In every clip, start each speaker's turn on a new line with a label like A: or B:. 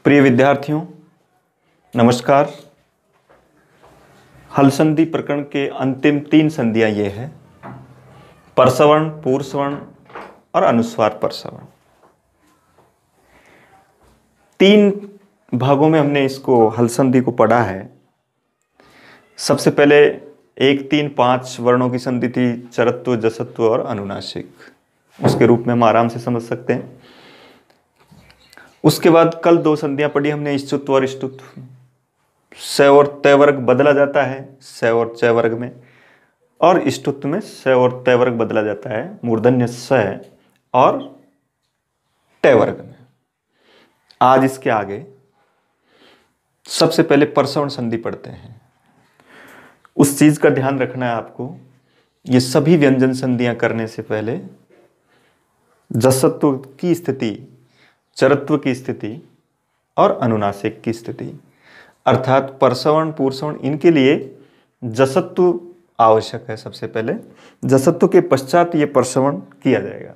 A: प्रिय विद्यार्थियों, नमस्कार। हल संधि प्रकरण के अंतिम 3 संधियां ये है: परसवर्ण, पूर्वसवर्ण और अनुस्वार परसवर्ण। 3 भागों में हमने इसको हल संधि को पढ़ा है। सबसे पहले 1, 3, 5 वर्णों की संधि थी, चरत्व, जसत्व और अनुनासिक। उसके रूप में हम आराम से समझ सकते हैं। उसके बाद कल 2 संधियां पढ़ी हमने, इष्टुत्व और इष्टुत्व। स और तय वर्ग बदला जाता है स और च वर्ग में, और इष्टुत्व में स और तय वर्ग बदला जाता है मूर्धन्य स और तय वर्ग में। आज इसके आगे सबसे पहले परसवर्ण संधि पढ़ते हैं। उस चीज का ध्यान रखना है आपको, ये सभी व्यंजन संधियां करने से पहले जसत्व की स्थिति, चरत्व की स्थिति और अनुनासिक की स्थिति, अर्थात परसवर्ण, पूर्वसवर्ण, इनके लिए जसत्व आवश्यक है। सबसे पहले जसत्व के पश्चात ये परसवर्ण किया जाएगा।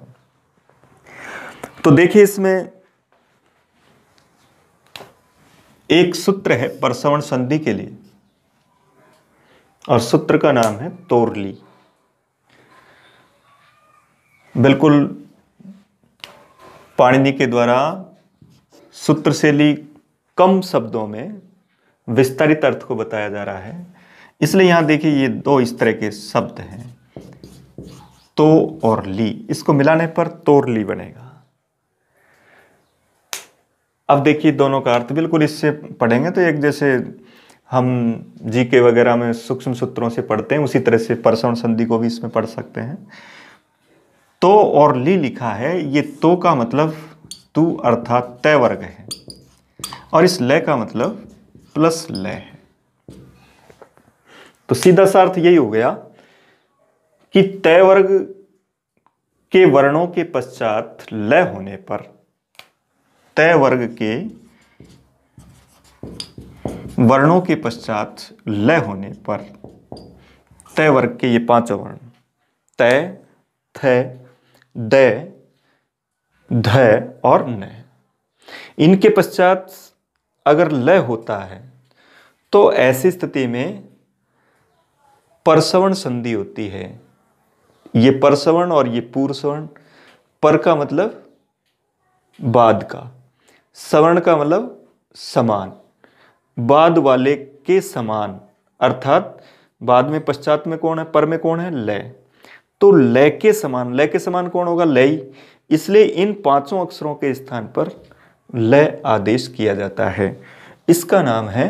A: तो देखिए, इसमें एक सूत्र है परसवर्ण संधि के लिए, और सूत्र का नाम है तोरली। बिल्कुल पाणिनि के द्वारा सूत्र से ली कम शब्दों में विस्तारित अर्थ को बताया जा रहा है। इसलिए यहां देखिए, ये 2 इस तरह के शब्द हैं, तो और ली। इसको मिलाने पर तोरली बनेगा। अब देखिए, दोनों का अर्थ बिल्कुल इससे पढ़ेंगे तो एक जैसे हम जीके वगैरह में सूक्ष्म सूत्रों से पढ़ते हैं, उसी तरह से परसवर्ण संधि को भी इसमें पढ़ सकते हैं। तो और ली लिखा है, ये तो का मतलब तू अर्थात तय वर्ग है, और इस लय का मतलब प्लस लय है। तो सीधा सा अर्थ यही हो गया कि तय वर्ग के वर्णों के पश्चात लय होने पर, तय वर्ग के वर्णों के पश्चात लय होने पर तय वर्ग के ये 5 वर्ण तय, थ, द, ध और न, इनके पश्चात अगर लय होता है तो ऐसी स्थिति में परसवर्ण संधि होती है। ये परसवर्ण और ये पूर्वसवर्ण, पर का मतलब बाद का, सवर्ण का मतलब समान, बाद वाले के समान, अर्थात बाद में पश्चात में कौन है, पर में कौन है, लय। तो लय के समान, लय के समान कौन होगा, लय। इसलिए इन 5 अक्षरों के स्थान पर लय आदेश किया जाता है। इसका नाम है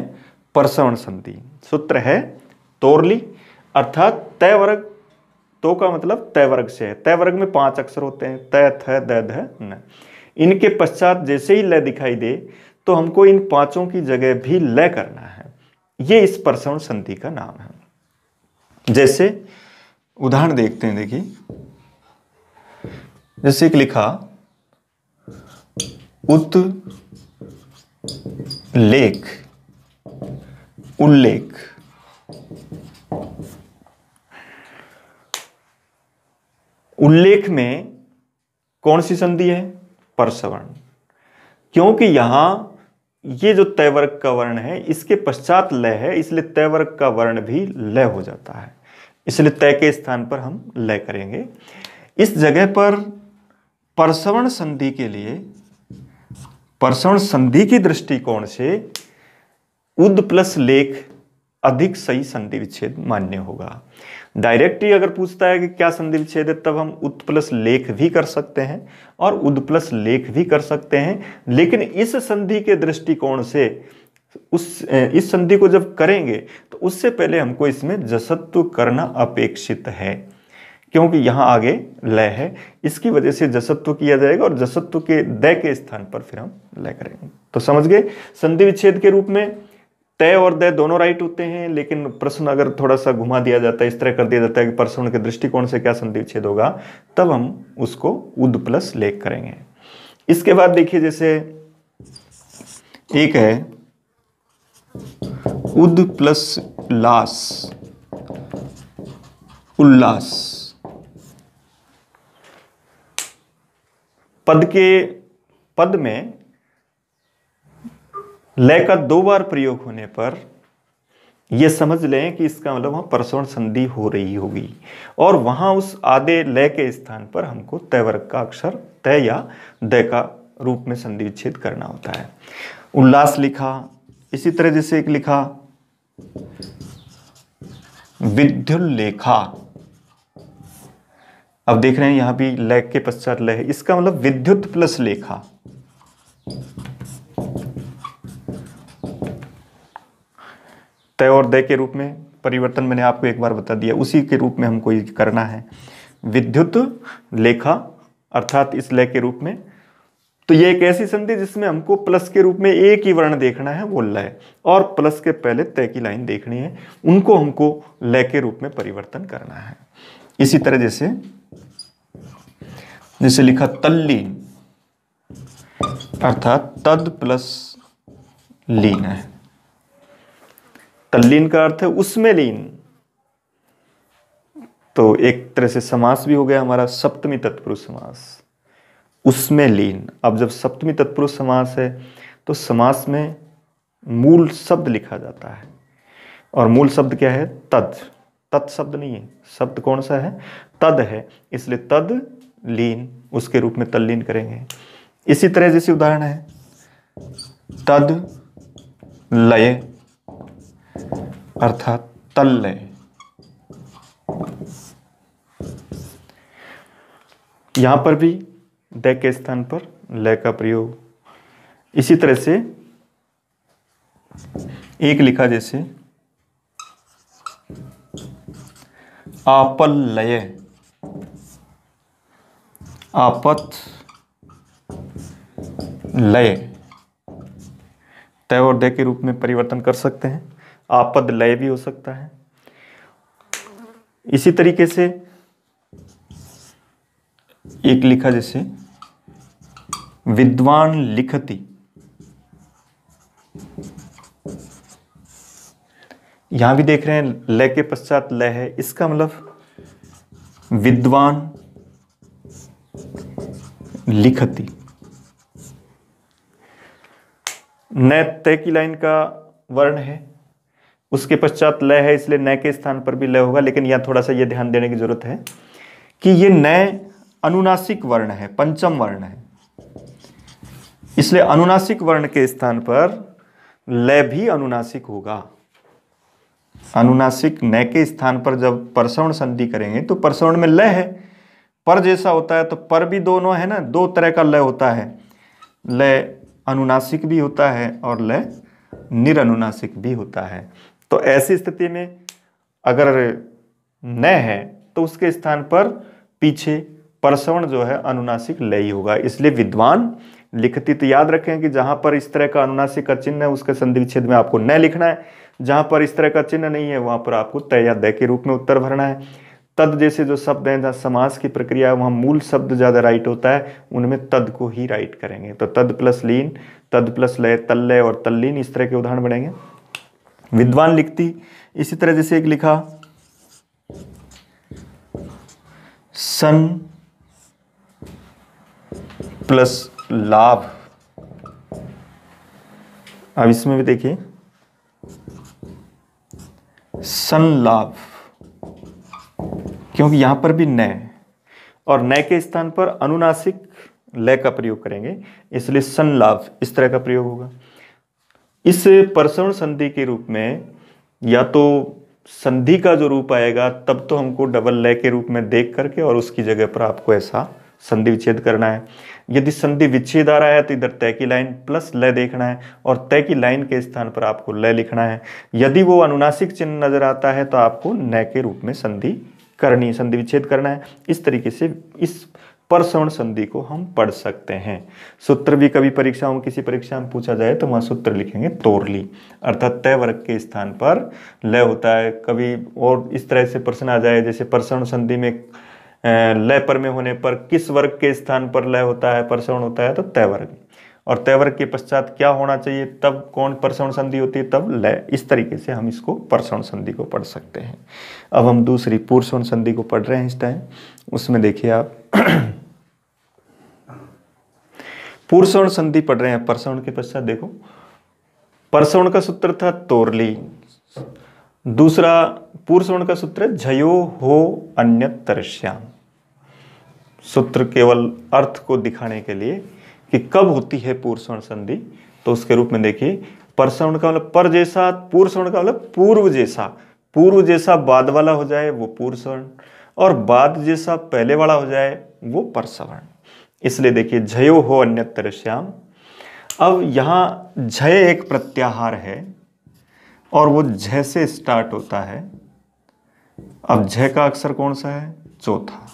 A: परसवर्ण संधि। सूत्र है तोरली, अर्थात तय वर्ग, तो का मतलब तय वर्ग से है। तय वर्ग में 5 अक्षर होते हैं, तय, थ, द, ध, न। इनके पश्चात जैसे ही लय दिखाई दे तो हमको इन 5 की जगह भी लय करना है। ये इस परसवर्ण संधि का नाम है। जैसे उदाहरण देखते हैं, देखिए, जैसे कि लिखा लेख, उल्लेख। उल्लेख में कौन सी संधि है, परसवर्ण, क्योंकि यहां ये जो तय वर्ग का वर्ण है इसके पश्चात लय है, इसलिए तय वर्ग का वर्ण भी लय हो जाता है। इसलिए तय के स्थान पर हम लय करेंगे। इस जगह पर परसवर्ण संधि के लिए, परसवर्ण संधि की दृष्टिकोण से उद प्लस लेख अधिक सही संधि विच्छेद मान्य होगा। डायरेक्ट ही अगर पूछता है कि क्या संधि विच्छेद है, तब हम उद प्लस लेख भी कर सकते हैं और उद प्लस लेख भी कर सकते हैं। लेकिन इस संधि के दृष्टिकोण से इस संधि को जब करेंगे तो उससे पहले हमको इसमें जसत्व करना अपेक्षित है, क्योंकि यहां आगे लय है। इसकी वजह से जसत्व किया जाएगा और जसत्व के द के स्थान पर फिर हम लय करेंगे। तो समझ गए, संधि विच्छेद के रूप में तय और द दोनों राइट होते हैं, लेकिन प्रश्न अगर थोड़ा सा घुमा दिया जाता है, इस तरह कर दिया जाता है कि परसवर्ण के दृष्टिकोण से क्या संधि विच्छेद होगा, तब हम उसको उद प्लस लेख करेंगे। इसके बाद देखिए, जैसे एक है उद प्लस लास, उल्लास। पद में लय का 2 बार प्रयोग होने पर यह समझ लें कि इसका मतलब वहां परसवर्ण संधि हो रही होगी, और वहां उस आधे लय के स्थान पर हमको तय वर्ग का अक्षर तय या द का रूप में संधि विच्छेद करना होता है। उल्लास लिखा, इसी तरह जैसे एक लिखा विद्युल्लेखा। अब देख रहे हैं यहां भी लय के पश्चात लय है, इसका मतलब विद्युत प्लस लेखा। तय और दय के रूप में परिवर्तन मैंने आपको एक बार बता दिया, उसी के रूप में हमको ये करना है। विद्युत लेखा अर्थात इस लय के रूप में। तो ये एक ऐसी संधि जिसमें हमको प्लस के रूप में एक ही वर्ण देखना है, वो लय, और प्लस के पहले तय की लाइन देखनी है, उनको हमको लय के रूप में परिवर्तन करना है। इसी तरह जैसे लिखा तल्लीन अर्थात तद प्लस लीन है। तल्लीन का अर्थ है उसमें लीन, तो एक तरह से समास भी हो गया हमारा सप्तमी तत्पुरुष समास, उसमें लीन। अब जब सप्तमी तत्पुरुष समास है तो समास में मूल शब्द लिखा जाता है, और मूल शब्द क्या है? तद। तत् शब्द नहीं है, शब्द कौन सा है? तद है, इसलिए तद लीन उसके रूप में तल्लीन करेंगे। इसी तरह जैसे उदाहरण है तद लय अर्थात तल्लय। यहां पर भी द के स्थान पर लय का प्रयोग। इसी तरह से एक लिखा जैसे आपल्लय, आपत लय, तय और दय के रूप में परिवर्तन कर सकते हैं, आपद लय भी हो सकता है। इसी तरीके से एक लिखा जैसे विद्वान लिखति, यहां भी देख रहे हैं लय के पश्चात लय है, इसका मतलब विद्वान लिखति। न तय की लाइन का वर्ण है, उसके पश्चात लय है, इसलिए न के स्थान पर भी लय होगा। लेकिन यहां थोड़ा सा यह ध्यान देने की जरूरत है कि यह न अनुनासिक वर्ण है, पंचम वर्ण है, इसलिए अनुनासिक वर्ण के स्थान पर लय भी अनुनासिक होगा। अनुनासिक न के स्थान पर जब परसवर्ण संधि करेंगे तो परसवर्ण में लय है, पर जैसा होता है तो पर भी दोनों है ना, दो तरह का लय होता है, लय अनुनासिक भी होता है और लय निरनुनासिक भी होता है। तो ऐसी स्थिति में अगर न है तो उसके स्थान पर पीछे परसवर्ण जो है अनुनासिक लय ही होगा। इसलिए विद्वान लिखति, तो याद रखें कि जहां पर इस तरह का अनुनासिक का चिन्ह है उसके संधि विच्छेद में आपको न लिखना है, जहां पर इस तरह का चिन्ह नहीं है वहां पर आपको तय या द के रूप में उत्तर भरना है। तद जैसे जो शब्द हैं, जहाँ समास की प्रक्रिया है वहां मूल शब्द ज्यादा राइट होता है, उनमें तद को ही राइट करेंगे। तो तद प्लस लीन, तद प्लस लय, तल्लय और तल्लीन, इस तरह के उदाहरण बनेंगे। विद्वान लिखती, इसी तरह जैसे एक लिखा सन प्लस लाभ। अब इसमें भी देखिए सन लाभ, क्योंकि यहां पर भी न और न के स्थान पर अनुनासिक लय का प्रयोग करेंगे, इसलिए सन लाभ इस तरह का प्रयोग होगा। इस परसवर्ण संधि के रूप में या तो संधि का जो रूप आएगा तब तो हमको डबल लय के रूप में देख करके और उसकी जगह पर आपको ऐसा संधि विच्छेद करना है। यदि संधि विच्छेद आ रहा है तो इधर तय की लाइन प्लस लय देखना है और तय की लाइन के स्थान पर आपको लय लिखना है। यदि वो अनुनासिक चिन्ह नजर आता है तो आपको न के रूप में संधि करनी, संधि विच्छेद करना है। इस तरीके से इस परसवर्ण संधि को हम पढ़ सकते हैं। सूत्र भी कभी परीक्षाओं में, किसी परीक्षा में पूछा जाए तो वहां सूत्र लिखेंगे तोरली, अर्थात तय वर्ग के स्थान पर लय होता है। कभी और इस तरह से प्रश्न आ जाए जैसे परसवर्ण संधि में लय पर में होने पर किस वर्ग के स्थान पर लय होता है, परसवर्ण होता है, तो तय वर्ग, और तय वर्ग के पश्चात क्या होना चाहिए, तब कौन परसवर्ण संधि होती है, तब लय। इस तरीके से हम इसको परसवर्ण संधि को पढ़ सकते हैं। अब हम दूसरी पुरुषवर्ण संधि को पढ़ रहे हैं इस टाइम। उसमें देखिए आप पुरुषवर्ण संधि पढ़ रहे हैं, परसवर्ण के पश्चात देखो परसवर्ण का सूत्र था तोरली। दूसरा पूर्व सवर्ण का सूत्र है झयो हो अन्यतरश्याम। सूत्र केवल अर्थ को दिखाने के लिए कि कब होती है पूर्व सवर्ण संधि, तो उसके रूप में देखिए, परसवर्ण का मतलब पर जैसा, पूर्व सवर्ण का मतलब पूर्व जैसा। पूर्व जैसा बाद वाला हो जाए वो पूर्व सवर्ण, और बाद जैसा पहले वाला हो जाए वो परसवर्ण। इसलिए देखिए झयो हो अन्यतरश्याम। अब यहाँ झय एक प्रत्याहार है और वो झ से स्टार्ट होता है। अब झ का अक्षर कौन सा है? चौथा।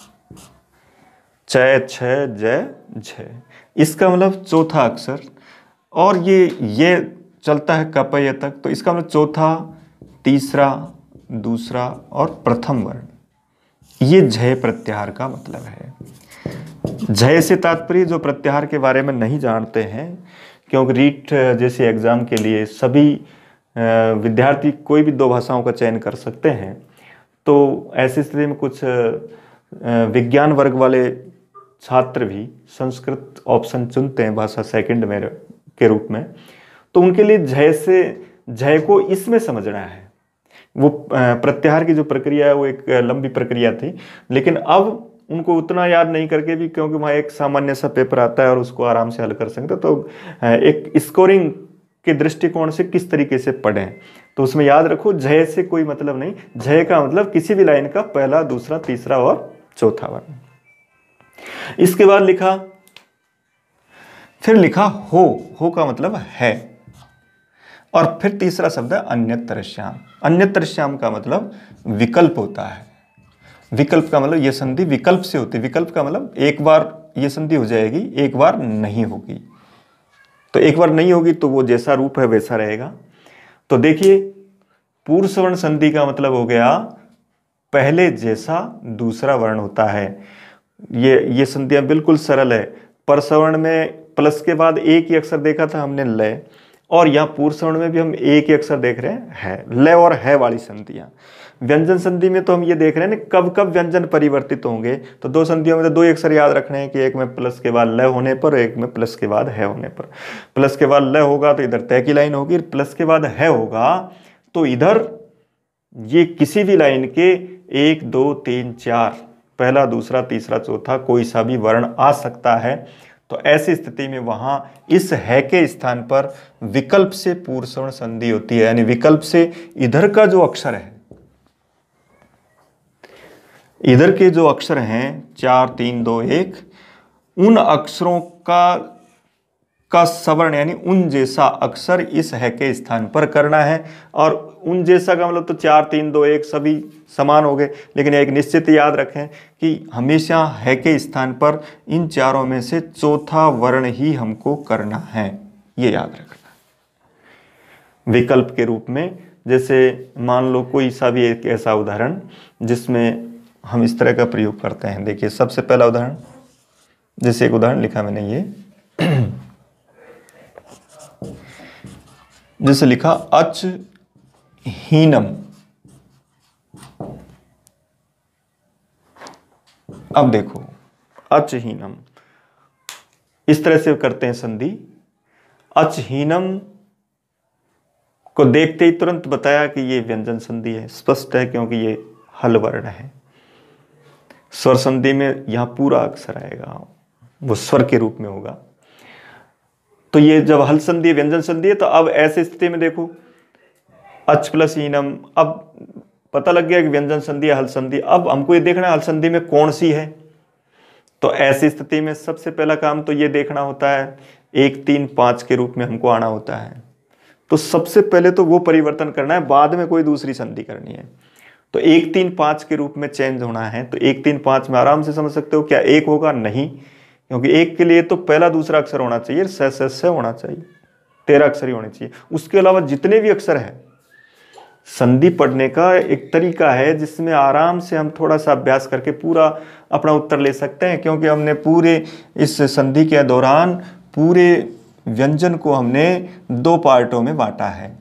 A: च छ ज झ, इसका मतलब चौथा अक्षर, और ये चलता है कपय तक, तो इसका मतलब चौथा, तीसरा, दूसरा और प्रथम वर्ण। ये झ प्रत्याहार का मतलब है। झ से तात्पर्य जो प्रत्याहार के बारे में नहीं जानते हैं, क्योंकि रीट जैसे एग्जाम के लिए सभी विद्यार्थी कोई भी दो भाषाओं का चयन कर सकते हैं, तो ऐसी स्थिति में कुछ विज्ञान वर्ग वाले छात्र भी संस्कृत ऑप्शन चुनते हैं भाषा सेकंड में के रूप में, तो उनके लिए झय को इसमें समझना है। वो प्रत्याहार की जो प्रक्रिया है वो एक लंबी प्रक्रिया थी, लेकिन अब उनको उतना याद नहीं करके भी, क्योंकि वहाँ एक सामान्य सा पेपर आता है और उसको आराम से हल कर सकते, तो एक स्कोरिंग के दृष्टिकोण से किस तरीके से पढ़ें, तो उसमें याद रखो झय से कोई मतलब नहीं। झय का मतलब किसी भी लाइन का पहला, दूसरा, तीसरा और चौथा वर्ण। इसके बाद फिर लिखा हो का मतलब है, और फिर तीसरा शब्द है अन्यतरश्याम। अन्यतरश्याम का मतलब विकल्प होता है। विकल्प का मतलब ये संधि विकल्प से होती है। विकल्प का मतलब एक बार ये संधि हो जाएगी, एक बार नहीं होगी। तो एक बार नहीं होगी तो वो जैसा रूप है वैसा रहेगा। तो देखिए पूर्व सवर्ण संधि का मतलब हो गया पहले जैसा दूसरा वर्ण होता है। ये संधियां बिल्कुल सरल है। परसवर्ण में प्लस के बाद एक ही अक्षर देखा था हमने लय, और यहाँ पूर्व सवर्ण में भी हम एक ही अक्षर देख रहे हैं है, लय और है वाली संधियां। व्यंजन संधि में तो हम ये देख रहे हैं कब कब व्यंजन परिवर्तित होंगे। तो दो संधियों में तो दो ही अक्षर याद रखने हैं कि एक में प्लस के बाद लय होने पर, एक में प्लस के बाद है होने पर। प्लस के बाद लय होगा तो इधर तय की लाइन होगी, प्लस के बाद है होगा तो इधर ये किसी भी लाइन के 1 2 3 4 पहला, दूसरा, तीसरा, चौथा कोई सा भी वर्ण आ सकता है। तो ऐसी स्थिति में वहां इस है के स्थान पर विकल्प से पूर्व सवर्ण संधि होती है। यानी विकल्प से इधर का जो अक्षर है, इधर के जो अक्षर हैं 4 3 2 1, उन अक्षरों का सवर्ण यानी उन जैसा अक्षर इस है के स्थान पर करना है। और उन जैसा का मतलब तो 4 3 2 1 सभी समान हो गए, लेकिन एक निश्चित याद रखें कि हमेशा है के स्थान पर इन चारों में से चौथा वर्ण ही हमको करना है, ये याद रखना। विकल्प के रूप में जैसे मान लो कोई सा भी एक ऐसा उदाहरण जिसमें हम इस तरह का प्रयोग करते हैं। देखिए सबसे पहला उदाहरण, जैसे एक उदाहरण लिखा मैंने ये जैसे लिखा अच हीनम। अब देखो अच हीनम इस तरह से करते हैं संधि। अच हीनम को देखते ही तुरंत बताया कि ये व्यंजन संधि है, स्पष्ट है क्योंकि ये हल वर्ण है। स्वर संधि में यहां पूरा अक्षर आएगा, वो स्वर के रूप में होगा। तो ये जब हल संधि व्यंजन संधि है, तो अब ऐसी स्थिति में देखो अच प्लस हीनम, अब पता लग गया कि व्यंजन संधि है, हल संधि। अब हमको ये देखना है हल संधि में कौन सी है। तो ऐसी स्थिति में सबसे पहला काम तो ये देखना होता है 1 3 5 के रूप में हमको आना होता है। तो सबसे पहले तो वो परिवर्तन करना है, बाद में कोई दूसरी संधि करनी है। तो 1 3 5 के रूप में चेंज होना है। तो 1 3 5 में आराम से समझ सकते हो क्या 1 होगा? नहीं, क्योंकि 1 के लिए तो पहला दूसरा अक्षर होना चाहिए, स होना चाहिए, 13 अक्षर ही होने चाहिए। उसके अलावा जितने भी अक्षर है, संधि पढ़ने का एक तरीका है जिसमें आराम से हम थोड़ा सा अभ्यास करके पूरा अपना उत्तर ले सकते हैं। क्योंकि हमने पूरे इस संधि के दौरान पूरे व्यंजन को हमने 2 पार्टों में बांटा है।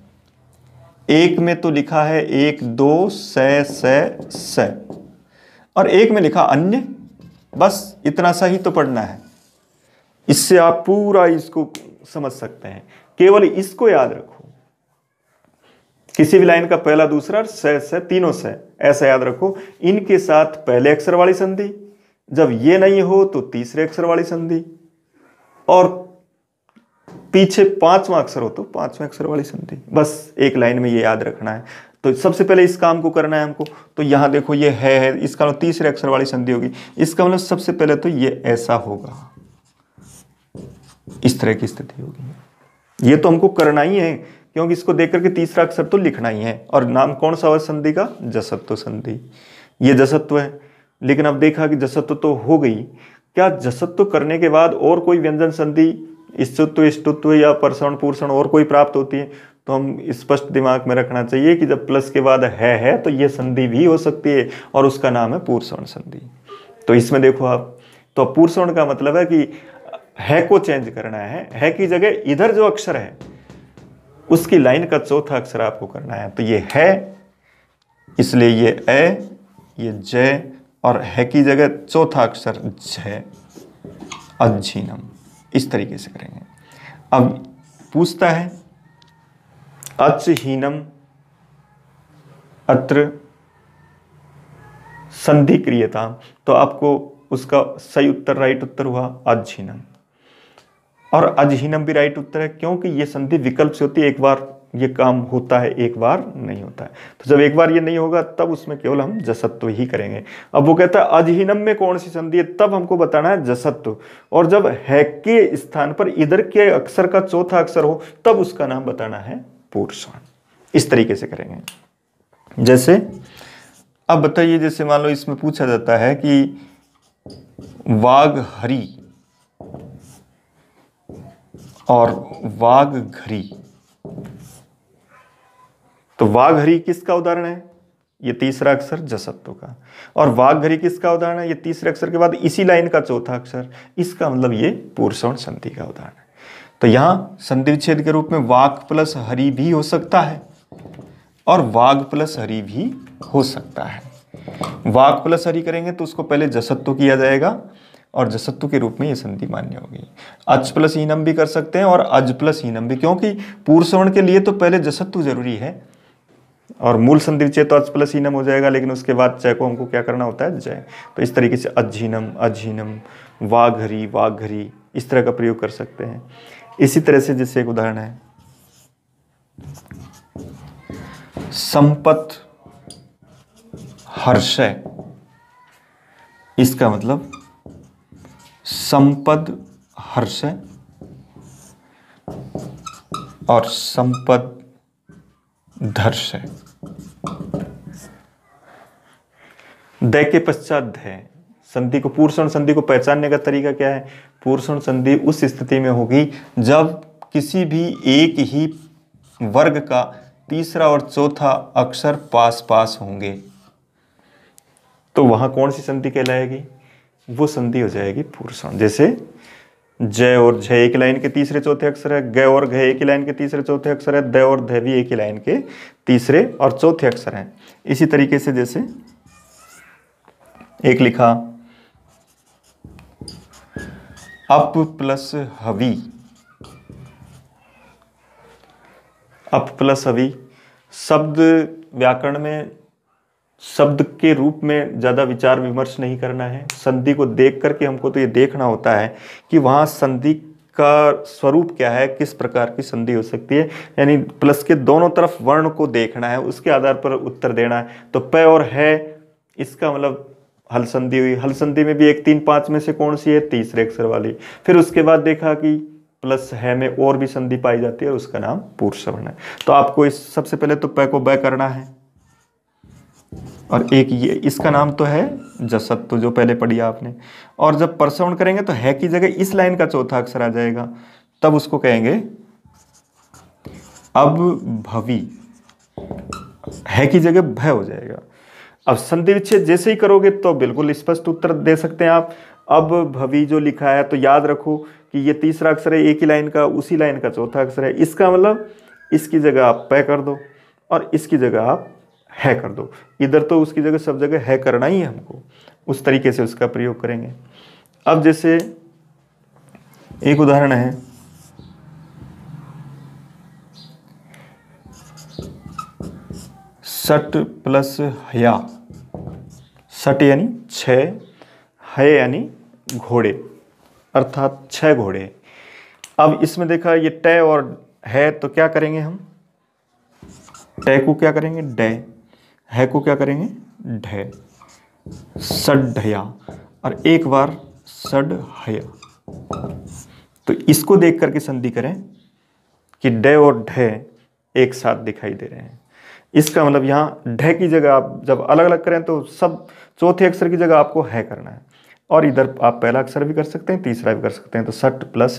A: एक में तो लिखा है 1 2 स, और एक में लिखा अन्य। बस इतना सा ही तो पढ़ना है, इससे आप पूरा इसको समझ सकते हैं। केवल इसको याद रखो, किसी भी लाइन का पहला दूसरा से तीनों से, ऐसा याद रखो। इनके साथ पहले अक्षर वाली संधि, जब ये नहीं हो तो तीसरे अक्षर वाली संधि, और पीछे पांचवा अक्षर हो तो पांचवें अक्षर वाली संधि। बस एक लाइन में ये याद रखना है। तो सबसे पहले इस काम को करना है हमको। तो यहां देखो ये है, इसका मतलब तीसरे अक्षर वाली संधि होगी। इसका मतलब सबसे पहले तो ये ऐसा होगा, इस तरह की स्थिति होगी। ये तो हमको करना ही है, क्योंकि इसको देख करके तीसरा अक्षर तो लिखना ही है। और नाम कौन सा हुआ संधि का? जसत्व संधि। ये जसत्व है। लेकिन अब देखा कि जसत्व तो हो गई, क्या जसत्व करने के बाद और कोई व्यंजन संधि, इष्टुत्व, इष्टुत्व या परसवर्ण, पूर्षण और कोई प्राप्त होती है? तो हम स्पष्ट दिमाग में रखना चाहिए कि जब प्लस के बाद है तो ये संधि भी हो सकती है, और उसका नाम है पूर्षवर्ण संधि। तो इसमें देखो आप, तो पूर्षवर्ण का मतलब है कि है को चेंज करना है की जगह इधर जो अक्षर है उसकी लाइन का चौथा अक्षर आपको करना है। तो ये है, इसलिए ये ए, ये जय, और है की जगह चौथा अक्षर जय, अज्जीनम। इस तरीके से करेंगे। अब पूछता है अचहीनम अत्र संधि क्रियता, तो आपको उसका सही उत्तर, राइट उत्तर हुआ अजहीनम। और अजहीनम भी राइट उत्तर है, क्योंकि ये संधि विकल्प से होती है। एक बार ये काम होता है, एक बार नहीं होता है। तो जब एक बार ये नहीं होगा तब उसमें केवल हम जसत्व ही करेंगे। अब वो कहता है अजहीनम में कौन सी संधि है, तब हमको बताना है जसत्व। और जब है के स्थान पर इधर के अक्षर का चौथा अक्षर हो तब उसका नाम बताना है पूर्षवर्ण। इस तरीके से करेंगे। जैसे अब बताइए, जैसे मान लो इसमें पूछा जाता है कि वाघहरी और वाघघरी, तो वाघहरी किसका उदाहरण है? ये तीसरा अक्षर जसत्व का। और वाघघरी किसका उदाहरण है? ये तीसरे अक्षर के बाद इसी लाइन का चौथा अक्षर। इसका मतलब ये पूर्षवर्ण संधि का उदाहरण है। तो यहां संधि विच्छेद के रूप में वाक प्लस हरि भी हो सकता है और वाघ प्लस हरि भी हो सकता है। वाक प्लस हरि करेंगे तो उसको पहले जसत्व किया जाएगा और जसत्व के रूप में ये संधि मान्य होगी। अच प्लस हीनम भी कर सकते हैं और अज प्लस हीनम भी, क्योंकि पूर्षवर्ण के लिए तो पहले जसत्व जरूरी है। और मूल संधि विच्छेद तो अच प्लस हीनम हो जाएगा, लेकिन उसके बाद चय को हमको क्या करना होता है? जय। तो इस तरीके से अजहीनम, अजहीनम, वाघहरी, वाघहरी, इस तरह का प्रयोग कर सकते हैं। इसी तरह से जैसे एक उदाहरण है संपत हर्षय, इसका मतलब संपद हर्षय और संपद धर्षय। द के पश्चात ध संधि को, पूर्षवर्ण संधि को पहचानने का तरीका क्या है? पूर्षवर्ण संधि उस स्थिति में होगी जब किसी भी एक ही वर्ग का तीसरा और चौथा अक्षर पास पास होंगे, तो वहां कौन सी संधि कहलाएगी? वो संधि हो जाएगी पूर्षवर्ण। जैसे जय और झय एक लाइन के तीसरे चौथे अक्षर है, ग और घ एक ही लाइन के तीसरे चौथे अक्षर है, द और ध भी एक ही लाइन के तीसरे और चौथे अक्षर हैं। इसी तरीके से जैसे एक लिखा अप प्लस हवि, अप प्लस हवि शब्द व्याकरण में शब्द के रूप में ज़्यादा विचार विमर्श नहीं करना है। संधि को देख करके हमको तो ये देखना होता है कि वहाँ संधि का स्वरूप क्या है, किस प्रकार की संधि हो सकती है। यानी प्लस के दोनों तरफ वर्ण को देखना है, उसके आधार पर उत्तर देना है। तो प और है, इसका मतलब हल संधि हुई। हल संधि में भी 1, 3, 5 में से कौन सी है? तीसरे अक्षर वाली। फिर उसके बाद देखा कि प्लस है में और भी संधि पाई जाती है और उसका नाम पूर्षवर्ण है। तो आपको इस सबसे पहले तो प को ब करना है, और एक ये इसका नाम तो है जसत्व जो पहले पढ़ी आपने। और जब परसवर्ण करेंगे तो है की जगह इस लाइन का चौथा अक्षर आ जाएगा, तब उसको कहेंगे अब भवी, है की जगह भ हो जाएगा। अब संधि विच्छेद जैसे ही करोगे तो बिल्कुल स्पष्ट उत्तर दे सकते हैं आप। अब भवी जो लिखा है तो याद रखो कि ये तीसरा अक्षर है, एक ही लाइन का, उसी लाइन का चौथा अक्षर है। इसका मतलब इसकी जगह आप प कर दो और इसकी जगह आप है कर दो। इधर तो उसकी जगह सब जगह है करना ही है हमको, उस तरीके से उसका प्रयोग करेंगे। अब जैसे एक उदाहरण है सट प्लस हया, सट यानी 6, है यानी घोड़े, अर्थात 6 घोड़े। अब इसमें देखा ये ट और है, तो क्या करेंगे हम, ट को क्या करेंगे डे, है को क्या करेंगे ढे, सड्ढया, और एक बार सड्ढया। तो इसको देख करके संधि करें कि डे और ढे एक साथ दिखाई दे रहे हैं। इसका मतलब यहाँ ढे की जगह आप जब अलग अलग करें तो सब चौथे अक्षर की जगह आपको है करना है, और इधर आप पहला अक्षर भी कर सकते हैं, तीसरा भी कर सकते हैं। तो सट प्लस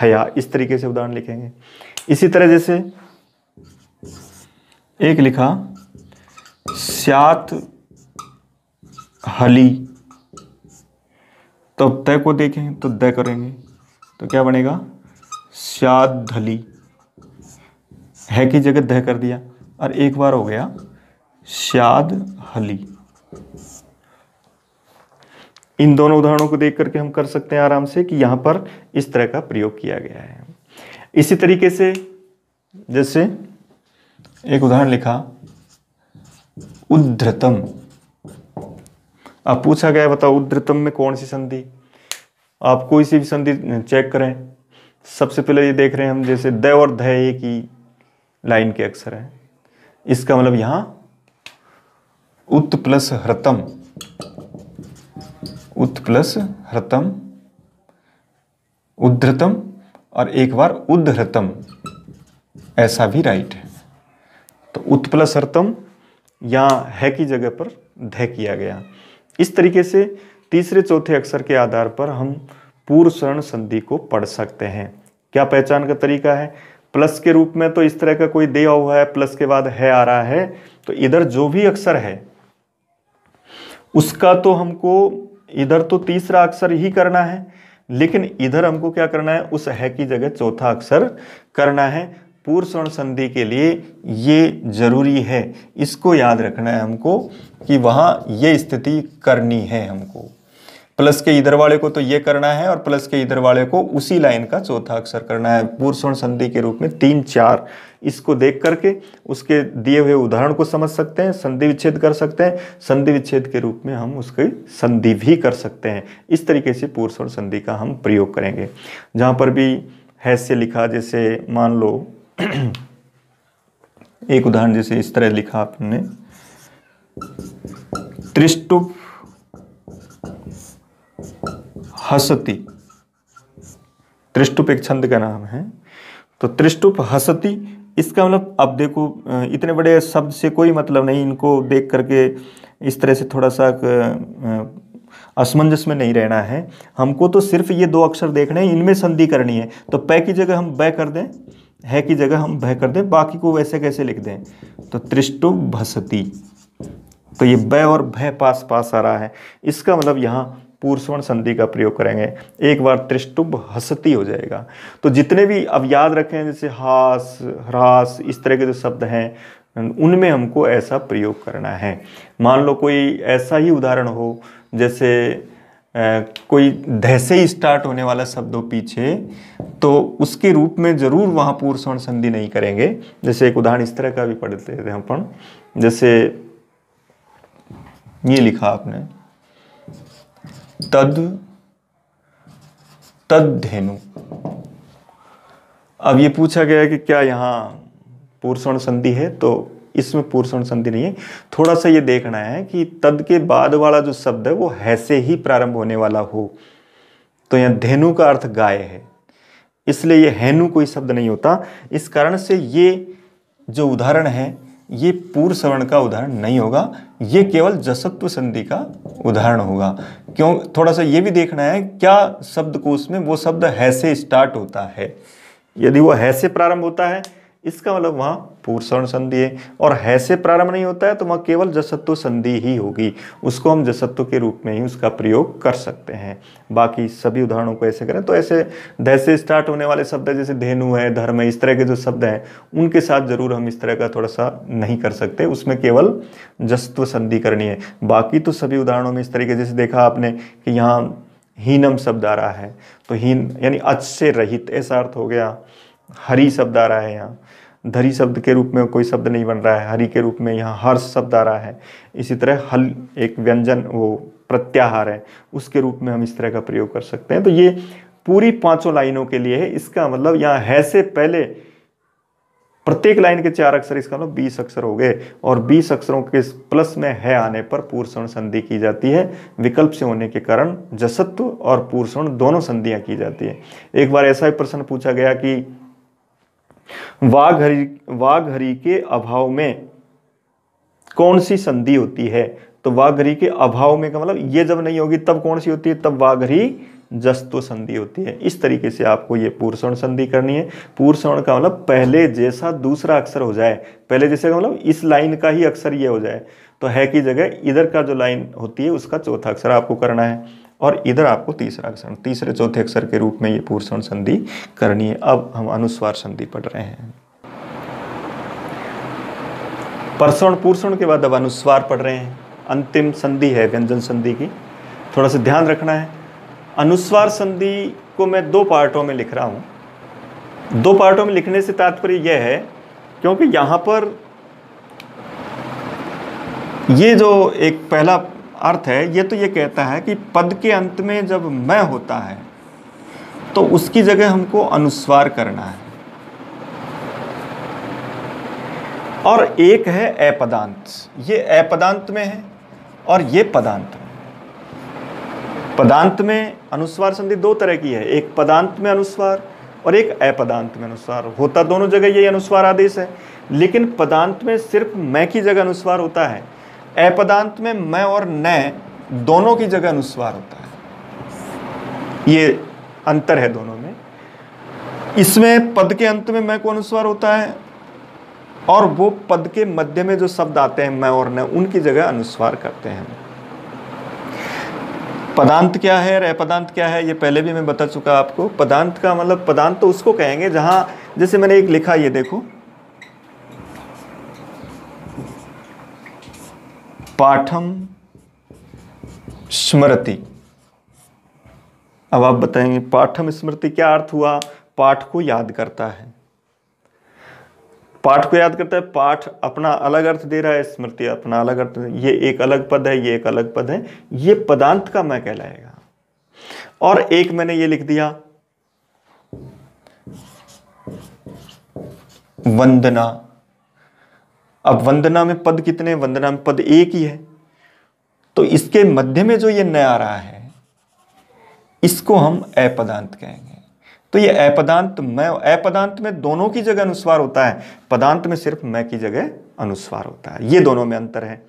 A: हया, इस तरीके से उदाहरण लिखेंगे। इसी तरह जैसे एक लिखा स्यात हली, तो तय को देखें तो द करेंगे तो क्या बनेगा स्याद धली, है की जगह द कर दिया, और एक बार हो गया स्याद हली। इन दोनों उदाहरणों को देख करके हम कर सकते हैं आराम से कि यहां पर इस तरह का प्रयोग किया गया है। इसी तरीके से जैसे एक उदाहरण लिखा उद्धृतम। अब पूछा गया बताओ उद्धृतम में कौन सी संधि, आप कोई सी भी संधि चेक करें। सबसे पहले ये देख रहे हैं हम जैसे द और ध एक ही लाइन के अक्षर हैं, इसका मतलब यहां उत प्लस ह्रतम, उत प्लस ह्रतम, उद्धृतम, और एक बार उद्धृतम, ऐसा भी राइट है। तो उत प्लस ह्रतम यहां है की जगह पर ध किया गया। इस तरीके से तीसरे चौथे अक्षर के आधार पर हम पूर्व स्वर्ण संधि को पढ़ सकते हैं। क्या पहचान का तरीका है, प्लस के रूप में तो इस तरह का कोई दिया हुआ है, प्लस के बाद है आ रहा है, तो इधर जो भी अक्षर है उसका तो हमको इधर तो तीसरा अक्षर ही करना है, लेकिन इधर हमको क्या करना है, उस है की जगह चौथा अक्षर करना है। पूर्व स्वर्ण संधि के लिए ये जरूरी है, इसको याद रखना है हमको कि वहां ये स्थिति करनी है हमको। प्लस के इधर वाले को तो ये करना है और प्लस के इधर वाले को उसी लाइन का चौथा अक्षर करना है। पूर्व स्वर्ण संधि के रूप में 3, 4 इसको देख करके उसके दिए हुए उदाहरण को समझ सकते हैं, संधि विच्छेद कर सकते हैं, संधि विच्छेद के रूप में हम उसकी संधि भी कर सकते हैं। इस तरीके से पूर्व स्वर्ण संधि का हम प्रयोग करेंगे। जहां पर भी है से लिखा, जैसे मान लो एक उदाहरण जैसे इस तरह लिखा आपने त्रिष्टुप हसती, त्रिष्टुप एक छंद का नाम है, तो त्रिष्टुप हसती, इसका मतलब अब देखो इतने बड़े शब्द से कोई मतलब नहीं, इनको देख करके इस तरह से थोड़ा सा असमंजस में नहीं रहना है। हमको तो सिर्फ ये 2 अक्षर देखने हैं, इनमें संधि करनी है। तो पै की जगह हम बै कर दें, है की जगह हम भय कर दें, बाकी को वैसे कैसे लिख दें, तो त्रिष्टुप भसती, तो ये बै और भय पास पास आ रहा है, इसका मतलब यहाँ पूर्व स्वर्ण संधि का प्रयोग करेंगे। एक बार त्रिष्टुप हसती हो जाएगा। तो जितने भी अब याद रखें जैसे हास, ह्रास, इस तरह के जो शब्द हैं उनमें हमको ऐसा प्रयोग करना है। मान लो कोई ऐसा ही उदाहरण हो जैसे कोई ध से ही स्टार्ट होने वाला शब्द हो पीछे, तो उसके रूप में जरूर वहां पूर्व स्वर्ण संधि नहीं करेंगे। जैसे एक उदाहरण इस तरह का भी पढ़ते थे हम, जैसे ये लिखा आपने तद्धेनु। अब ये पूछा गया कि क्या यहाँ पूर्व स्वर्ण संधि है, तो इसमें पूर्व स्वर्ण संधि नहीं है। थोड़ा सा ये देखना है कि तद के बाद वाला जो शब्द है वो है से ही प्रारंभ होने वाला हो। तो यहाँ धेनु का अर्थ गाय है, इसलिए ये हैनु कोई शब्द नहीं होता। इस कारण से ये जो उदाहरण है ये पूर्व सवर्ण का उदाहरण नहीं होगा, ये केवल जसत्व संधि का उदाहरण होगा। क्यों, थोड़ा सा ये भी देखना है क्या शब्दकोश में वो शब्द है से स्टार्ट होता है। यदि वो है से प्रारंभ होता है इसका मतलब वहाँ पूर्व सवर्ण संधि है, और है से प्रारंभ नहीं होता है तो वहाँ केवल जसत्व संधि ही होगी, उसको हम जसत्व के रूप में ही उसका प्रयोग कर सकते हैं। बाकी सभी उदाहरणों को ऐसे करें तो ऐसे ध से स्टार्ट होने वाले शब्द जैसे धेनु है, धर्म है, इस तरह के जो शब्द हैं उनके साथ जरूर हम इस तरह का थोड़ा सा नहीं कर सकते, उसमें केवल जसत्व संधि करनी है। बाकी तो सभी उदाहरणों में इस तरीके जैसे देखा आपने कि यहाँ हीनम शब्द आ रहा है, तो हीन यानी अच से रहित ऐसा अर्थ हो गया। हरि शब्द आ रहा है यहाँ, धरी शब्द के रूप में कोई शब्द नहीं बन रहा है, हरि के रूप में यहाँ हर्ष शब्द आ रहा है। इसी तरह हल एक व्यंजन, वो प्रत्याहार है, उसके रूप में हम इस तरह का प्रयोग कर सकते हैं। तो ये पूरी 5 लाइनों के लिए है। इसका मतलब यहाँ है से पहले प्रत्येक लाइन के 4 अक्षर, इसका मतलब 20 अक्षर हो गए, और 20 अक्षरों के प्लस में है आने पर पूर्वसवर्ण संधि की जाती है। विकल्प से होने के कारण जसत्व और पूर्वसवर्ण दोनों संधियां की जाती है। एक बार ऐसा ही प्रश्न पूछा गया कि वाघ हरि के अभाव में कौन सी संधि होती है? तो वाघ हरि के अभाव में का मतलब ये जब नहीं होगी तब कौन सी होती है? तब वाघ हरि जस्तो संधि होती है। इस तरीके से आपको ये पूर्वसवर्ण संधि करनी है। पूर्वसवर्ण का मतलब पहले जैसा दूसरा अक्षर हो जाए, पहले जैसे का मतलब इस लाइन का ही अक्षर ये हो जाए, तो है की जगह इधर का जो लाइन होती है उसका चौथा अक्षर आपको करना है, और इधर आपको तीसरा अक्षर, तीसरे चौथे अक्षर के रूप में ये पूर्वसवर्ण संधि करनी है। अब हम अनुस्वार संधि पढ़ रहे हैं। परसवर्ण पूर्वसवर्ण के बाद अब अनुस्वार पढ़ रहे हैं। अंतिम संधि है व्यंजन संधि की, थोड़ा सा ध्यान रखना है। अनुस्वार संधि को मैं 2 पार्टों में लिख रहा हूं। 2 पार्टों में लिखने से तात्पर्य यह है क्योंकि यहां पर ये जो एक पहला अर्थ है, ये तो ये कहता है कि पद के अंत में जब मैं होता है तो उसकी जगह हमको अनुस्वार करना है। और एक है अपदांत, ये अपदांत में है और ये पदांत में। पदांत में अनुस्वार संधि 2 तरह की है, एक पदांत में अनुस्वार और एक अपदांत में अनुस्वार। होता दोनों जगह यही अनुस्वार आदेश है, लेकिन पदांत में सिर्फ मैं की जगह अनुस्वार होता है, अपदांत में मैं और न दोनों की जगह अनुस्वार होता है। ये अंतर है दोनों में। इसमें पद के अंत में मैं को अनुस्वार होता है और वो पद के मध्य में जो शब्द आते हैं मैं और न, उनकी जगह अनुस्वार करते हैं। पदांत क्या है और अपदांत क्या है ये पहले भी मैं बता चुका आपको। पदांत का मतलब, पदांत तो उसको कहेंगे जहां, जैसे मैंने एक लिखा, ये देखो, पाठम स्मृति। अब आप बताएंगे पाठम स्मृति क्या अर्थ हुआ? पाठ को याद करता है, पाठ को याद करता है। पाठ अपना अलग अर्थ दे रहा है, स्मृति अपना अलग अर्थ। ये एक अलग पद है, ये एक अलग पद है, ये पदांत का मैं कहलाएगा। और एक मैंने ये लिख दिया वंदना। अब वंदना में पद कितने? वंदना में पद एक ही है, तो इसके मध्य में जो ये न आ रहा है इसको हम अपदांत कहेंगे। तो ये अपदांत मैं, अपदांत में दोनों की जगह अनुस्वार होता है, पदांत में सिर्फ मैं की जगह अनुस्वार होता है। ये दोनों में अंतर है।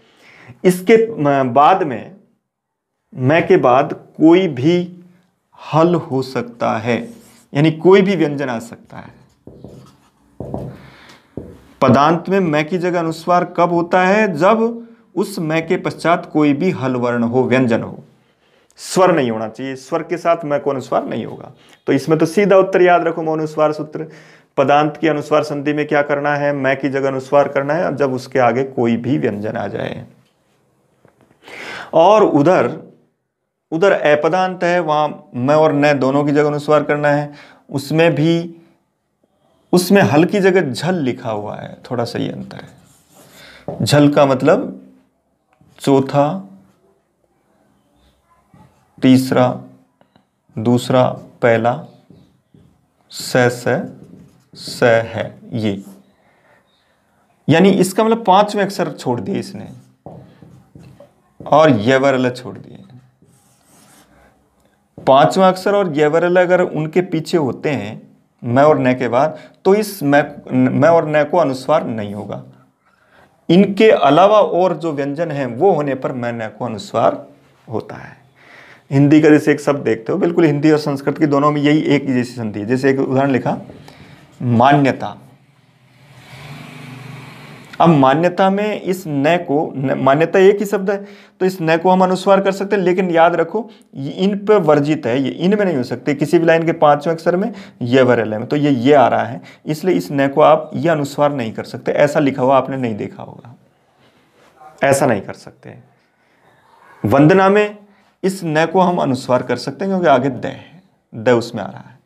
A: इसके बाद में मैं के बाद कोई भी हल हो सकता है, यानी कोई भी व्यंजन आ सकता है। पदांत में मैं की जगह अनुस्वार कब होता है? जब उस मैं के पश्चात कोई भी हल वर्ण हो, व्यंजन हो। स्वर नहीं होना चाहिए, स्वर के साथ मैं को अनुस्वार नहीं होगा। तो इसमें तो सीधा उत्तर याद रखो, अनुस्वार सूत्र। पदांत की अनुस्वार संधि में क्या करना है? मैं की जगह अनुस्वार करना है जब उसके आगे कोई भी व्यंजन आ जाए। और उधर अपदांत है, वहां मैं और न दोनों की जगह अनुस्वार करना है। उसमें भी, उसमें हल की जगह झल लिखा हुआ है, थोड़ा सा ये अंतर है। झल का मतलब चौथा, तीसरा, दूसरा, पहला, स है, ये, यानी इसका मतलब 5वें अक्षर छोड़ दिए इसने और यवरल छोड़ दिए। 5वां अक्षर और यवरल अगर उनके पीछे होते हैं मैं और न के बाद, तो इस मैं और न को अनुस्वार नहीं होगा। इनके अलावा और जो व्यंजन हैं वो होने पर मैं न को अनुस्वार होता है। हिंदी का जैसे एक शब्द देखते हो, बिल्कुल हिंदी और संस्कृत की दोनों में यही एक ही जैसी संधि है। जैसे एक उदाहरण लिखा, मान्यता। अब मान्यता में इस न को, मान्यता एक ही शब्द है तो इस न को हम अनुस्वार कर सकते हैं, लेकिन याद रखो इन पे वर्जित है, ये इन में नहीं हो सकते। किसी भी लाइन के 5वें अक्षर में ये वरल है, तो ये आ रहा है, इसलिए इस न को आप ये अनुस्वार नहीं कर सकते। ऐसा लिखा हुआ आपने नहीं देखा होगा, ऐसा नहीं कर सकते। वंदना में इस न को हम अनुस्वार कर सकते हैं क्योंकि आगे द है, द उसमें आ रहा है।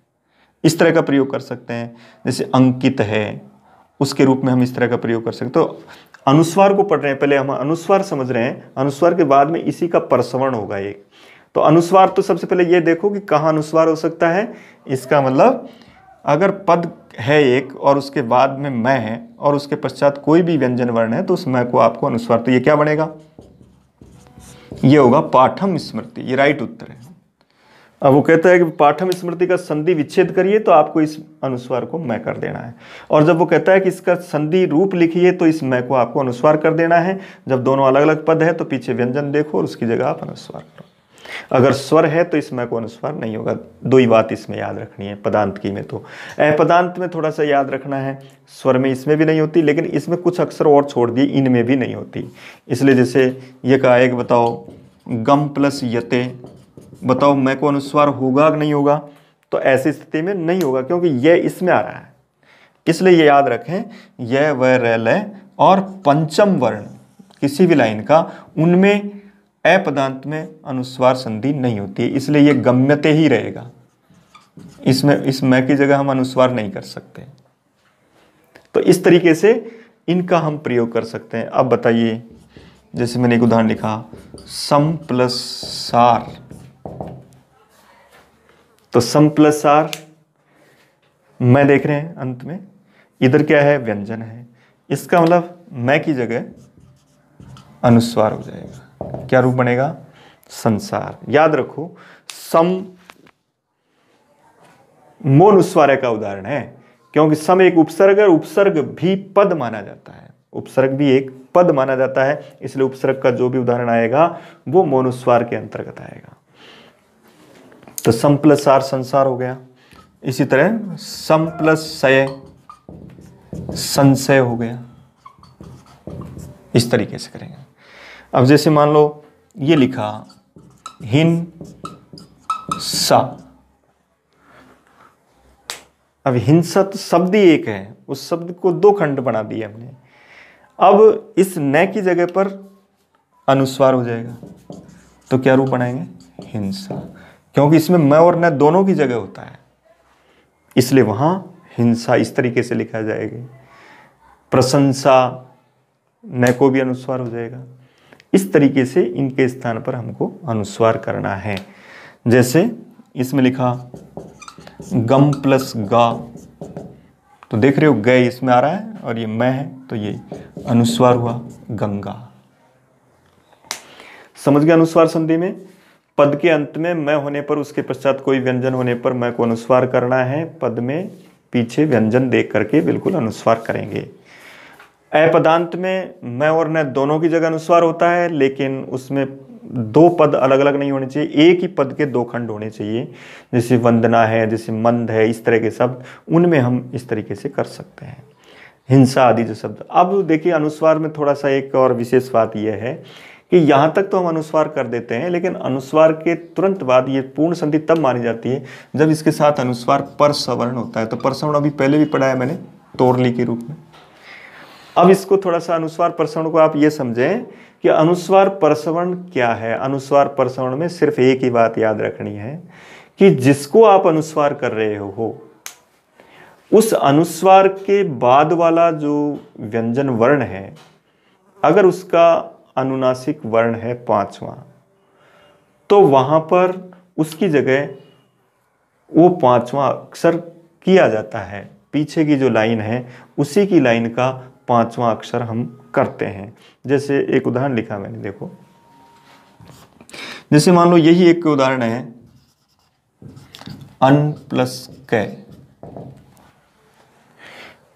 A: इस तरह का प्रयोग कर सकते हैं। जैसे अंकित है, उसके रूप में हम इस तरह का प्रयोग कर सकते हैं। तो अनुस्वार को पढ़ रहे हैं, पहले हम अनुस्वार समझ रहे हैं, अनुस्वार के बाद में इसी का परसवर्ण होगा एक। तो अनुस्वार, तो सबसे पहले ये देखो कि कहाँ अनुस्वार हो सकता है। इसका मतलब अगर पद है एक और उसके बाद में मैं है और उसके पश्चात कोई भी व्यंजन वर्ण है तो उस मैं को आपको अनुस्वार, तो ये क्या बनेगा, ये होगा पाठम स्मृति। ये राइट उत्तर है। अब वो कहता है कि पाठम स्मृति का संधि विच्छेद करिए तो आपको इस अनुस्वार को मैं कर देना है। और जब वो कहता है कि इसका संधि रूप लिखिए तो इस मैं को आपको अनुस्वार कर देना है। जब दोनों अलग अलग पद है तो पीछे व्यंजन देखो और उसकी जगह आप अनुस्वार करो। अगर स्वर है तो इस मैं को अनुस्वार नहीं होगा। दो ही बात इसमें याद रखनी है पदांत की में। तो अपदांत में थोड़ा सा याद रखना है, स्वर में इसमें भी नहीं होती, लेकिन इसमें कुछ अक्षर और छोड़ दिए, इनमें भी नहीं होती। इसलिए जैसे ये कहा एक, बताओ गम प्लस यते, बताओ मैं को अनुस्वार होगा कि नहीं होगा, तो ऐसी स्थिति में नहीं होगा क्योंकि यह इसमें आ रहा है। इसलिए ये याद रखें, यह व र ल और पंचम वर्ण किसी भी लाइन का, उनमें अपदांत में अनुस्वार संधि नहीं होती है, इसलिए ये गम्यते ही रहेगा। इसमें इस मैं की जगह हम अनुस्वार नहीं कर सकते। तो इस तरीके से इनका हम प्रयोग कर सकते हैं। अब बताइए, जैसे मैंने एक उदाहरण लिखा, सम प्लस सार, तो सम प्लस सार मैं देख रहे हैं अंत में, इधर क्या है, व्यंजन है। इसका मतलब मैं की जगह अनुस्वार हो जाएगा। क्या रूप बनेगा, संसार। याद रखो, सम मोनुस्वार्य का उदाहरण है क्योंकि सम एक उपसर्ग है, उपसर्ग भी पद माना जाता है, उपसर्ग भी एक पद माना जाता है, इसलिए उपसर्ग का जो भी उदाहरण आएगा वो मोनुस्वार के अंतर्गत आएगा। तो सम प्लस सार संसार हो गया। इसी तरह सम प्लस सय संशय हो गया। इस तरीके से करेंगे। अब जैसे मान लो ये लिखा हिन सा, अब हिंसा तो शब्द ही एक है, उस शब्द को दो खंड बना दिए हमने। अब इस न की जगह पर अनुस्वार हो जाएगा, तो क्या रूप बनाएंगे, हिंसा, क्योंकि इसमें मैं और न दोनों की जगह होता है, इसलिए वहां हिंसा इस तरीके से लिखा जाएगा। प्रशंसा न को भी अनुस्वार हो जाएगा। इस तरीके से इनके स्थान पर हमको अनुस्वार करना है। जैसे इसमें लिखा गम प्लस गा, तो देख रहे हो गए इसमें आ रहा है और ये मैं है, तो ये अनुस्वार हुआ गंगा। समझ गया। अनुस्वार संधि में पद के अंत में मैं होने पर उसके पश्चात कोई व्यंजन होने पर मैं को अनुस्वार करना है, पद में पीछे व्यंजन देख करके बिल्कुल अनुस्वार करेंगे। अपदांत में मैं और न दोनों की जगह अनुस्वार होता है, लेकिन उसमें दो पद अलग अलग नहीं होने चाहिए, एक ही पद के दो खंड होने चाहिए। जैसे वंदना है, जैसे मंद है, इस तरह के शब्द उनमें हम इस तरीके से कर सकते हैं, हिंसा आदि जो शब्द। अब देखिए अनुस्वार में थोड़ा सा एक और विशेष बात यह है कि यहाँ तक तो हम अनुस्वार कर देते हैं, लेकिन अनुस्वार के तुरंत बाद ये पूर्ण संधि तब मानी जाती है जब इसके साथ अनुस्वार परसवर्ण होता है। तो परसवर्ण अभी पहले भी पढ़ा है मैंने, तोरली के रूप में। अब इसको थोड़ा सा अनुस्वार परसवर्ण को आप ये समझें कि अनुस्वार परसवर्ण क्या है। अनुस्वार परसवर्ण में सिर्फ एक ही बात याद रखनी है कि जिसको आप अनुस्वार कर रहे हो उस अनुस्वार के बाद वाला जो व्यंजन वर्ण है, अगर उसका अनुनासिक वर्ण है पांचवा, तो वहां पर उसकी जगह वो पांचवा अक्षर किया जाता है। पीछे की जो लाइन है उसी की लाइन का पांचवा अक्षर हम करते हैं। जैसे एक उदाहरण लिखा मैंने, देखो, जैसे मान लो यही एक उदाहरण है, अन प्लस कै।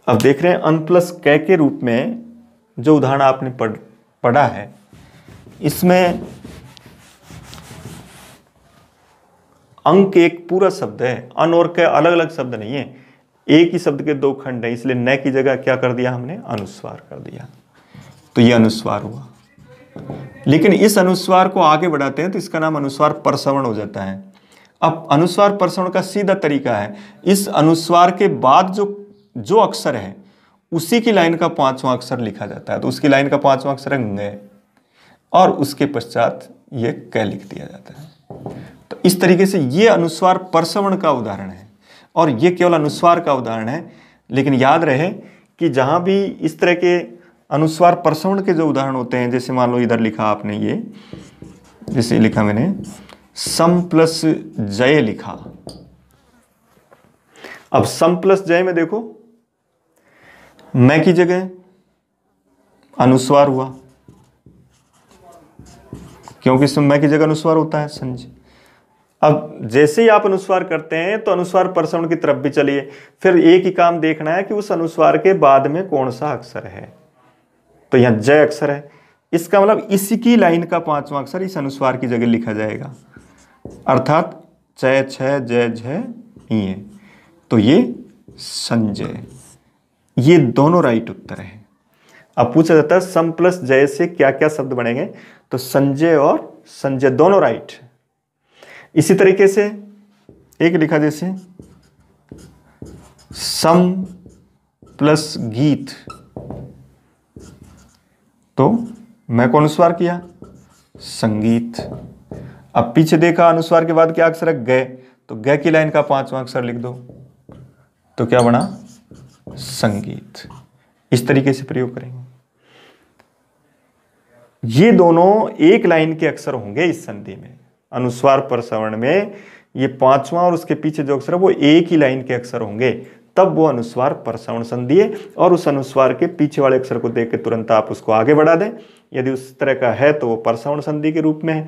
A: अब देख रहे हैं अन प्लस कै के रूप में जो उदाहरण आपने पढ़ा है, इसमें अंक एक पूरा शब्द है, अन और कै अलग अलग शब्द नहीं है, एक ही शब्द के दो खंड है, इसलिए न की जगह क्या कर दिया हमने, अनुस्वार कर दिया, तो यह अनुस्वार हुआ। लेकिन इस अनुस्वार को आगे बढ़ाते हैं तो इसका नाम अनुस्वार परसवर्ण हो जाता है। अब अनुस्वार परसवर्ण का सीधा तरीका है, इस अनुस्वार के बाद जो अक्षर है उसी की लाइन का पांचवा अक्षर लिखा जाता है। तो उसकी लाइन का पांचवा अक्षर है ङ, और उसके पश्चात ये कै लिख दिया जाता है। तो इस तरीके से ये अनुस्वार परसवर्ण का उदाहरण है, और ये केवल अनुस्वार का उदाहरण है। लेकिन याद रहे कि जहां भी इस तरह के अनुस्वार प्रसवण के जो उदाहरण होते हैं, जैसे मान लो इधर लिखा आपने, ये जैसे लिखा मैंने सम प्लस जय लिखा। अब सम प्लस जय में देखो, मैं की जगह अनुस्वार हुआ, क्योंकि इसमें मैं की जगह अनुस्वार होता है संजय। अब जैसे ही आप अनुस्वार करते हैं तो अनुस्वार प्रसवण की तरफ भी चलिए, फिर एक ही काम देखना है कि उस अनुस्वार के बाद में कौन सा अक्षर है। तो यहां जय अक्षर है, इसका मतलब इसी की लाइन का 5वां अक्षर इस अनुस्वार की जगह लिखा जाएगा, अर्थात चय छ जय झ ये, तो ये संजय। ये दोनों राइट उत्तर है। अब पूछा जाता है सम प्लस जय से क्या क्या शब्द बनेंगे, तो संजय और संजय दोनों राइट। इसी तरीके से एक लिखा जैसे सम प्लस गीत, तो मैं को अनुस्वार किया संगीत। अब पीछे देखा अनुस्वार के बाद क्या अक्षर है, गय, तो गय की लाइन का 5वां अक्षर लिख दो, तो क्या बना संगीत। इस तरीके से प्रयोग करेंगे। ये दोनों एक लाइन के अक्षर होंगे इस संधि में। अनुस्वार प्रसवण में ये 5वां और उसके पीछे जो अक्षर है वो एक ही लाइन के अक्षर होंगे, तब वो अनुस्वार प्रसवण संधि है। और उस अनुस्वार के पीछे वाले अक्षर को देख के तुरंत आप उसको आगे बढ़ा दें। यदि उस तरह का है तो वो प्रसवण संधि के रूप में है।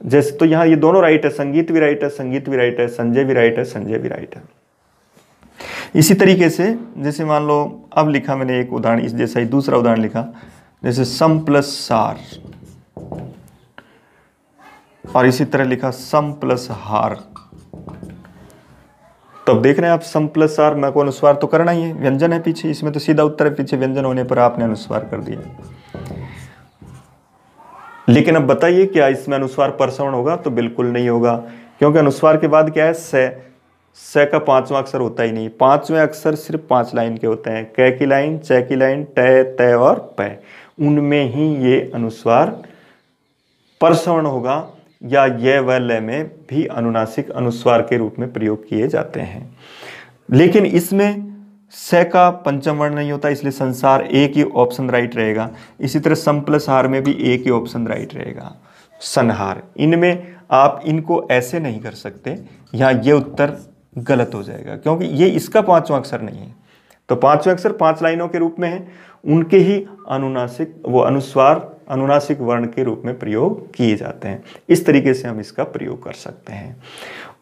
A: जैसे तो यहाँ ये दोनों राइट है, संगीत भी राइट है, संगीत भी राइट है, संजय भी राइट है, संजय भी राइट है। इसी तरीके से जैसे मान लो अब लिखा मैंने एक उदाहरण, इस जैसा ही दूसरा उदाहरण लिखा, जैसे सम प्लस सार, और इसी तरह लिखा सम प्लस हार। तो अब देख रहे हैं आप, सम प्लस सार, मैं को अनुस्वार तो करना ही है, व्यंजन है पीछे, इसमें तो सीधा उत्तर है, पीछे व्यंजन होने पर आपने अनुस्वार कर दिया। लेकिन अब बताइए क्या इसमें अनुस्वार प्रसवण होगा, तो बिल्कुल नहीं होगा, क्योंकि अनुस्वार के बाद क्या है, से का 5वां अक्षर होता ही नहीं। 5वें अक्षर सिर्फ 5 लाइन के होते हैं, क की लाइन, च की लाइन, ट, तय और पै, उनमें ही ये अनुस्वार प्रसवण होगा, या ये व ल में भी अनुनासिक अनुस्वार के रूप में प्रयोग किए जाते हैं। लेकिन इसमें से का 5वां वर्ण नहीं होता, इसलिए संसार एक ही ऑप्शन राइट रहेगा। इसी तरह सम प्लस हार में भी एक ही ऑप्शन राइट रहेगा, संहार। इनमें आप इनको ऐसे नहीं कर सकते, यहाँ ये उत्तर गलत हो जाएगा, क्योंकि ये इसका 5वां अक्षर नहीं है। तो 5वें अक्षर 5 लाइनों के रूप में है, उनके ही अनुनासिक वो अनुस्वार अनुनासिक वर्ण के रूप में प्रयोग किए जाते हैं। इस तरीके से हम इसका प्रयोग कर सकते हैं।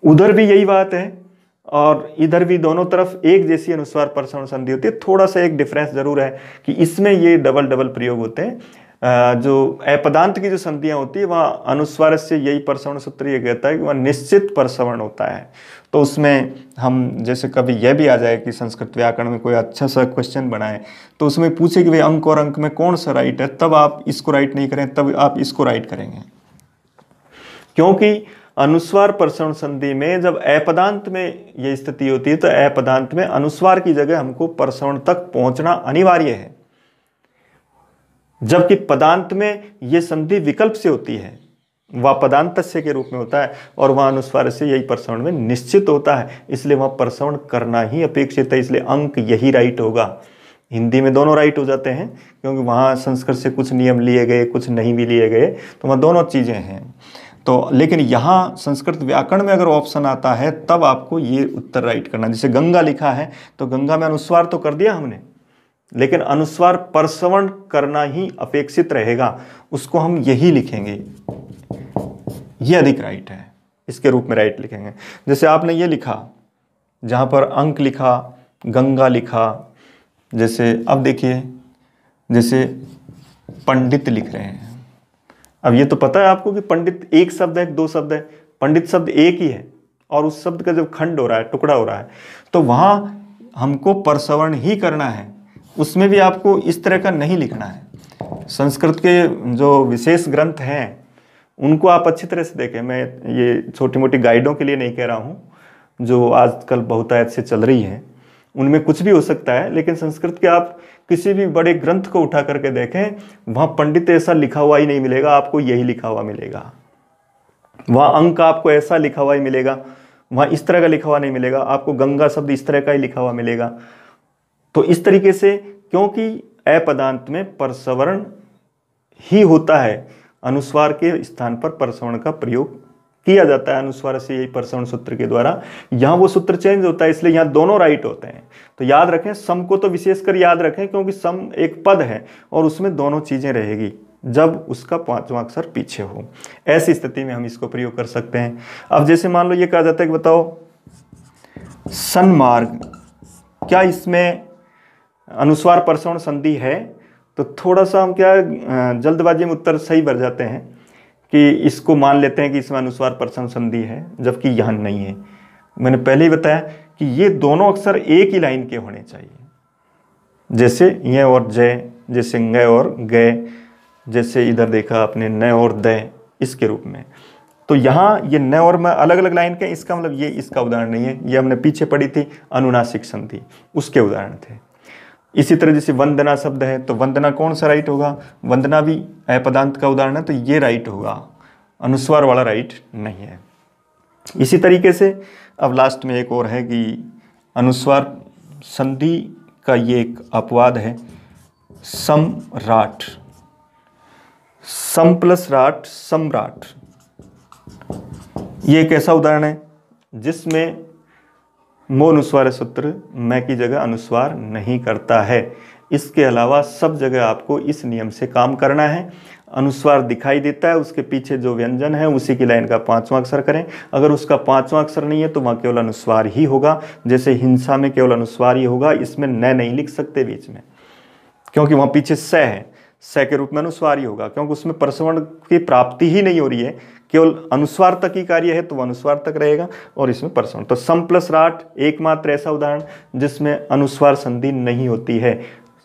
A: उधर भी यही बात है और इधर भी, दोनों तरफ एक जैसी अनुस्वार प्रसवण संधि होती है। थोड़ा सा एक डिफरेंस जरूर है कि इसमें ये डबल प्रयोग होते हैं। जो अपदांत की जो संधियां होती है वहाँ अनुस्वार से यही प्रसवण सूत्र ये कहता है कि वहाँ निश्चित प्रसवण होता है। तो उसमें हम जैसे कभी यह भी आ जाए कि संस्कृत व्याकरण में कोई अच्छा सा क्वेश्चन बनाए, तो उसमें पूछे कि भाई अंक और अंक में कौन सा राइट है, तब आप इसको राइट नहीं करें, तब आप इसको राइट करेंगे। क्योंकि अनुस्वार प्रसवण संधि में जब अपदांत में यह स्थिति होती है तो अपदांत में अनुस्वार की जगह हमको प्रसवण तक पहुंचना अनिवार्य है, जबकि पदांत में यह संधि विकल्प से होती है, वह पदांतस्य के रूप में होता है और वह अनुस्वार से यही प्रसवण में निश्चित होता है, इसलिए वह प्रसवण करना ही अपेक्षित है। इसलिए अंक यही राइट होगा। हिंदी में दोनों राइट हो जाते हैं, क्योंकि वहाँ संस्कृत से कुछ नियम लिए गए, कुछ नहीं भी लिए गए, तो वहाँ दोनों चीज़ें हैं। तो लेकिन यहाँ संस्कृत व्याकरण में अगर ऑप्शन आता है तब आपको ये उत्तर राइट करना। जैसे गंगा लिखा है तो गंगा में अनुस्वार तो कर दिया हमने, लेकिन अनुस्वार प्रसवण करना ही अपेक्षित रहेगा, उसको हम यही लिखेंगे, ये अधिक राइट है, इसके रूप में राइट लिखेंगे। जैसे आपने ये लिखा, जहाँ पर अंक लिखा, गंगा लिखा, जैसे अब देखिए जैसे पंडित लिख रहे हैं। अब ये तो पता है आपको कि पंडित एक शब्द है, 2 शब्द है, पंडित शब्द एक ही है और उस शब्द का जब खंड हो रहा है, टुकड़ा हो रहा है, तो वहाँ हमको प्रसवण ही करना है, उसमें भी आपको इस तरह का नहीं लिखना है। संस्कृत के जो विशेष ग्रंथ हैं उनको आप अच्छी तरह से देखें। मैं ये छोटी मोटी गाइडों के लिए नहीं कह रहा हूँ, जो आजकल बहुतायत से चल रही हैं, उनमें कुछ भी हो सकता है, लेकिन संस्कृत के आप किसी भी बड़े ग्रंथ को उठा करके देखें, वहाँ पंडित ऐसा लिखा हुआ ही नहीं मिलेगा, आपको यही लिखा हुआ मिलेगा। वहाँ अंक आपको ऐसा लिखा हुआ ही मिलेगा, वहाँ इस तरह का लिखा हुआ नहीं मिलेगा, आपको गंगा शब्द इस तरह का ही लिखा हुआ मिलेगा। तो इस तरीके से क्योंकि अपदांत में परसवर्ण ही होता है, अनुस्वार के स्थान पर परसवर्ण का प्रयोग किया जाता है अनुस्वार से, यही परसवर्ण सूत्र के द्वारा। यहाँ वो सूत्र चेंज होता है, इसलिए यहाँ दोनों राइट होते हैं। तो याद रखें, सम को तो विशेषकर याद रखें, क्योंकि सम एक पद है और उसमें दोनों चीजें रहेगी जब उसका पांचवा अक्षर पीछे हो। ऐसी स्थिति में हम इसको प्रयोग कर सकते हैं। अब जैसे मान लो ये कहा जाता है कि बताओ सन्मार्ग, क्या इसमें अनुस्वार परसवर्ण संधि है? तो थोड़ा सा हम क्या जल्दबाजी में उत्तर सही भर जाते हैं कि इसको मान लेते हैं कि इसमें अनुस्वार परसवर्ण संधि है, जबकि यहाँ नहीं है। मैंने पहले ही बताया कि ये दोनों अक्षर एक ही लाइन के होने चाहिए, जैसे ये और जय, जैसे ग और गय, जैसे इधर देखा आपने न और द, इसके रूप में। तो यहाँ ये न और म अलग अलग लाइन के, इसका मतलब ये इसका उदाहरण नहीं है। ये हमने पीछे पढ़ी थी अनुनासिक संधि, उसके उदाहरण थे। इसी तरह जैसे वंदना शब्द है, तो वंदना कौन सा राइट होगा? वंदना भी अपदांत का उदाहरण है, तो ये राइट होगा, अनुस्वार वाला राइट नहीं है। इसी तरीके से अब लास्ट में एक और है कि अनुस्वार संधि का ये एक अपवाद है, सम्राट, सम प्लस राट, सम्राट। ये एक ऐसा उदाहरण है जिसमें मो अनुस्वार सूत्र मैं की जगह अनुस्वार नहीं करता है। इसके अलावा सब जगह आपको इस नियम से काम करना है। अनुस्वार दिखाई देता है, उसके पीछे जो व्यंजन है उसी की लाइन का पांचवा अक्षर करें। अगर उसका पांचवा अक्षर नहीं है तो वहाँ केवल अनुस्वार ही होगा। जैसे हिंसा में केवल अनुस्वार ही होगा, इसमें न नहीं लिख सकते बीच में, क्योंकि वहाँ पीछे स है, स के रूप में अनुस्वार ही होगा, क्योंकि उसमें परसवर्ण की प्राप्ति ही नहीं हो रही है, केवल अनुस्वार तक ही कार्य है, तो वह अनुस्वार तक रहेगा और इसमें परसवर्ण। तो सम प्लस राट एकमात्र ऐसा उदाहरण जिसमें अनुस्वार संधि नहीं होती है,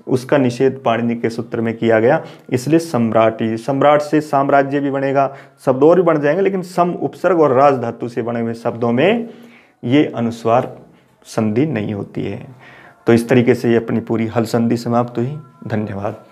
A: उसका निषेध पाणिनि के सूत्र में किया गया। इसलिए सम्राटी, सम्राट से साम्राज्य भी बनेगा, शब्द और भी बन जाएंगे, लेकिन सम उपसर्ग और राज धातु से बने हुए शब्दों में ये अनुस्वार संधि नहीं होती है। तो इस तरीके से ये अपनी पूरी हल संधि समाप्त हुई। धन्यवाद।